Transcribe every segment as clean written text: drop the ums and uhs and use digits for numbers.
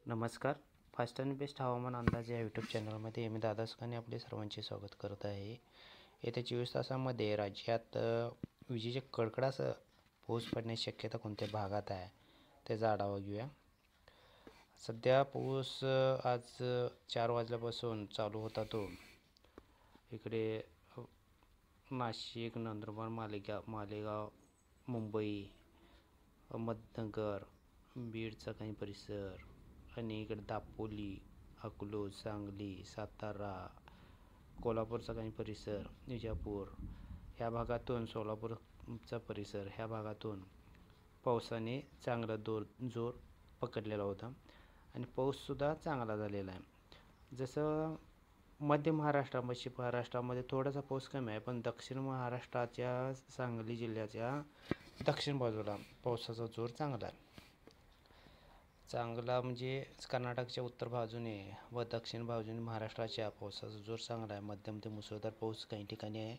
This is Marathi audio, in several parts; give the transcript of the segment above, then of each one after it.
नमस्कार. फास्ट आणि बेस्ट हवामान अंदाज या यूट्यूब चॅनलमध्ये मी दादा सुकाने आपले सर्वांचे स्वागत करत आहे. येत्या 24 तासामध्ये राज्यात विजेचे कडकडासह पाऊस पडण्याची शक्यता कोणत्या भागात आहे त्याचा आढावा घेऊया. सध्या पाऊस आज 4 वाजल्यापासून चालू होता. तो इकडे नाशिक, नंदुरबार, मालेगाव, मुंबई, अहमदनगर, बीडचा काही परिसर आणि इकडे दापोली, अकलूज, सांगली, सातारा, कोल्हापूरचा काही परिसर, विजापूर ह्या भागातून, सोलापूरचा परिसर ह्या भागातून पावसाने चांगला जोर पकडलेला होता आणि पाऊससुद्धा चांगला झालेला आहे. जसं मध्य महाराष्ट्र, पश्चिम महाराष्ट्रामध्ये थोडासा पाऊस कमी आहे, पण दक्षिण महाराष्ट्राच्या सांगली जिल्ह्याच्या दक्षिण बाजूला पावसाचा जोर चांगला आहे. चांगला म्हणजे कर्नाटकच्या उत्तर बाजूने व दक्षिण बाजूने महाराष्ट्राच्या पावसाचा जोर चांगला आहे. मध्यम ते मुसळधार पाऊस काही ठिकाणी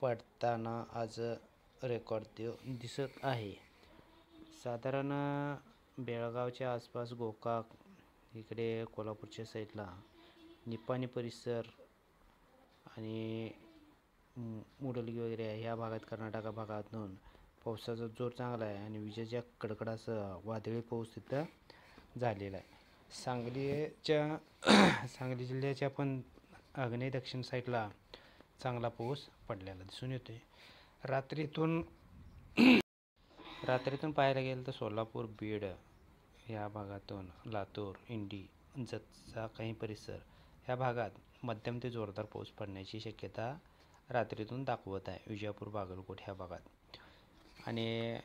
पडताना आज रेकॉर्ड दिसत आहे. साधारण बेळगावच्या आसपास, गोकाक इकडे कोल्हापूरच्या साईडला, निपाणी परिसर आणि मुडलगी वगैरे ह्या भागात, कर्नाटक भागातून पावसाचा जोर चांगला आहे आणि विजेच्या कडकडासह वादळी पाऊस तिथं झालेला आहे. सांगली जिल्ह्याच्या पण आग्नेय दक्षिण साईडला चांगला पाऊस पडलेला दिसून येतोय. रात्रीतून पाहायला गेलं तर सोलापूर, बीड या भागातून, लातूर, इंडी, जतचा काही परिसर ह्या भागात मध्यम ते जोरदार पाऊस पडण्याची शक्यता रात्रीतून दाखवत आहे. विजापूर, बागलकोट ह्या भागात आणि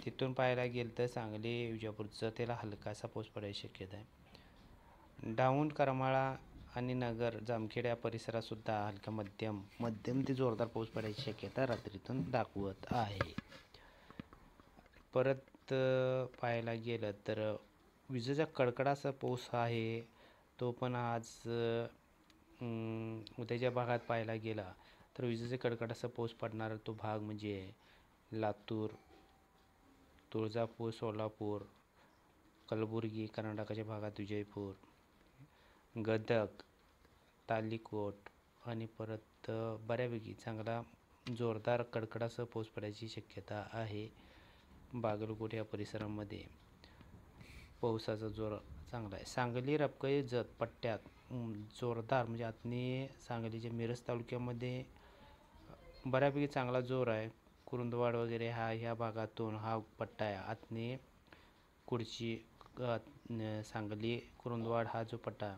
तिथून पाहायला गेलं तर सांगली, विजापूर, जतेला हलकासा पाऊस पडायची शक्यता आहे. डाऊन, करमाळा आणि नगर, जामखेड या परिसरात सुद्धा हलका मध्यम ते जोरदार पाऊस पडायची शक्यता रात्रीतून दाखवत आहे. परत पाहायला गेलं तर विजेचा कडकडाचा पाऊस आहे, तो पण आज उद्याच्या भागात पाहायला गेला तर विजेचा कडकडाचा पाऊस पडणारा तो भाग म्हणजे लातूर, तुळजापूर, सोलापूर, कलबुर्गी, कर्नाटकाच्या भागात विजयपूर, गदग, तालिकोट आणि परत बऱ्यापैकी चांगला जोरदार कडकडासह पाऊस पडायची शक्यता आहे. बागलकोट या परिसरामध्ये पावसाचा जोर चांगला आहे. सांगली, रपकई, जत पट्ट्यात जोरदार म्हणजे आतनी सांगलीच्या मिरज तालुक्यामध्ये बऱ्यापैकी चांगला जोर आहे. कुरुंदवाड वगैरे ह्या भागातून हा पट्टा आहे. आतनी कुडची, सांगली, कुरुंदवाड हा जो पट्टा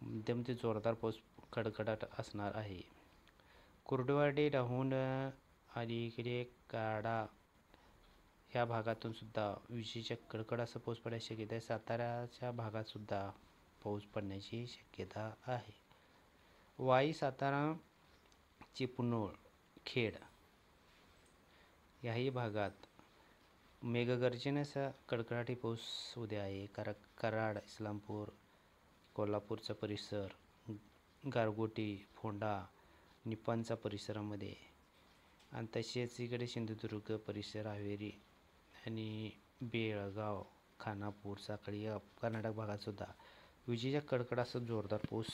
मध्यम ते जोरदार पाऊस कडकडाट असणार आहे. कुर्डुवाडी, डहुंड आणि इकडे काडा ह्या भागातून सुद्धा विजेच्या कडकडाचा पाऊस पडायची शक्यता आहे. साताऱ्याच्या भागात सुद्धा पाऊस पडण्याची शक्यता आहे. वाई, सातारा, चिपळूण, खेड याही भागात मेघगर्जनेसह कडकडाटी पाऊस उद्या आहे. कराड, इस्लामपूर, कोल्हापूरचा परिसर, गारगोटी, फोंडा, निपाणचा परिसरामध्ये आणि तसेच इकडे सिंधुदुर्ग परिसर, हावेरी आणि बेळगाव, खानापूर, साखळी या कर्नाटक भागात सुद्धा विजेच्या कडकडासह जोरदार पाऊस,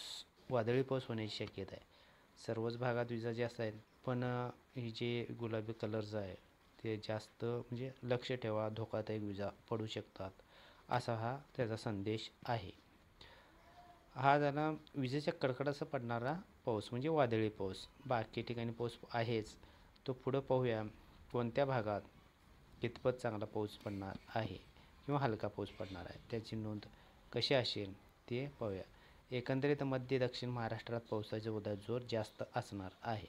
वादळी पाऊस होण्याची शक्यता आहे. सर्वच भागात विजा जास्त आहेत, पण ही जे गुलाबी कलर्स आहे ते जास्त म्हणजे लक्ष ठेवा, धोकादायक विजा पडू शकतात असा हा त्याचा संदेश आहे. हा झाला विजेच्या कडकडासह पडणारा पाऊस म्हणजे वादळी पाऊस. बाकी ठिकाणी पाऊस आहेच. तो पुढं पाहूया कोणत्या भागात कितपत चांगला पाऊस पडणार आहे किंवा हलका पाऊस पडणार आहे, त्याची नोंद कशी असेल ते पाहूया. एकंदरीत मध्य दक्षिण महाराष्ट्रात पावसाचे उद्या जोर जास्त असणार आहे.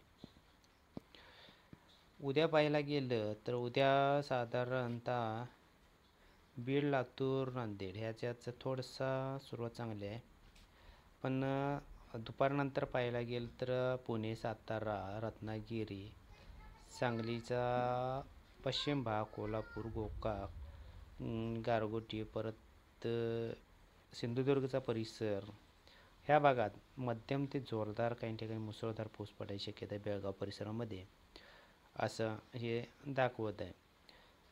उद्या पाहायला गेलं तर उद्या साधारणतः बीड, लातूर, नांदेड ह्याच्यात थोडंसं सुरुवात चांगली आहे, पण दुपारनंतर पाहायला गेलं तर पुणे, सातारा, रत्नागिरी, सांगलीचा पश्चिम भाग, कोल्हापूर, गोकाक, गारगोटी, परत सिंधुदुर्गचा परिसर ह्या भागात मध्यम ते जोरदार काही ठिकाणी मुसळधार पाऊस पडायची शक्यता आहे. बेळगाव परिसरामध्ये असं हे दाखवत आहे.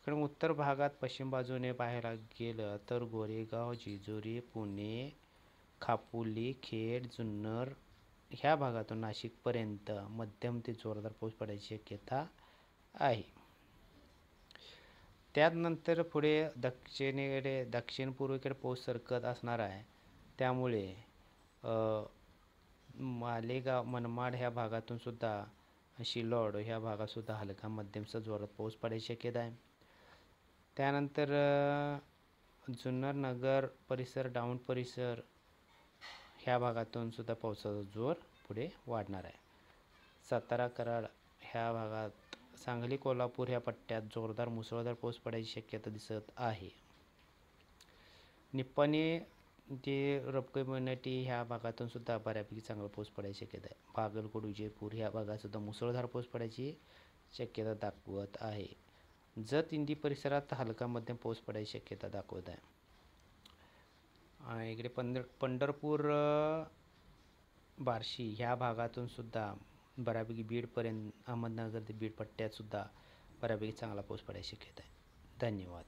इकडे उत्तर भागात पश्चिम बाजूने पाहायला गेलं तर गोरेगाव, जेजुरी, पुणे, खापोली, खेड, जुन्नर ह्या भागातून नाशिकपर्यंत मध्यम ते जोरदार पाऊस पडायची शक्यता आहे. त्यानंतर पुढे दक्षिण पूर्वेकडे पाऊस सरकत असणार आहे. त्यामुळे मालेगाव, मनमाड ह्या भागातून सुद्धा, शिलोड ह्या भागात सुद्धा हलका मध्यमचा जोरात पाऊस पडायची शक्यता आहे. त्यानंतर जुन्नर, नगर परिसर, डाऊन परिसर ह्या भागातून सुद्धा पावसाचा जोर पुढे वाढणार आहे. सातारा, कराड ह्या भागात, सांगली, कोल्हापूर ह्या पट्ट्यात जोरदार मुसळधार पाऊस पडायची शक्यता दिसत आहे. निप्पाणी ते रबकई कम्युनिटी ह्या भागातून सुद्धा बऱ्यापैकी चांगला पाऊस पडायची शक्यता आहे. बागलकोट, विजयपूर ह्या भागात सुद्धा मुसळधार पाऊस पडायची शक्यता दाखवत आहे. जत, इंदी परिसरात हलका मध्यम पाऊस पडायची शक्यता दाखवत आहे. इकडे पंढरपूर, बार्शी ह्या भागातून सुद्धा बऱ्यापैकी बीडपर्यंत, अहमदनगर ते बीड पट्ट्यात सुद्धा बऱ्यापैकी चांगला पाऊस पडायची शक्यता आहे. धन्यवाद.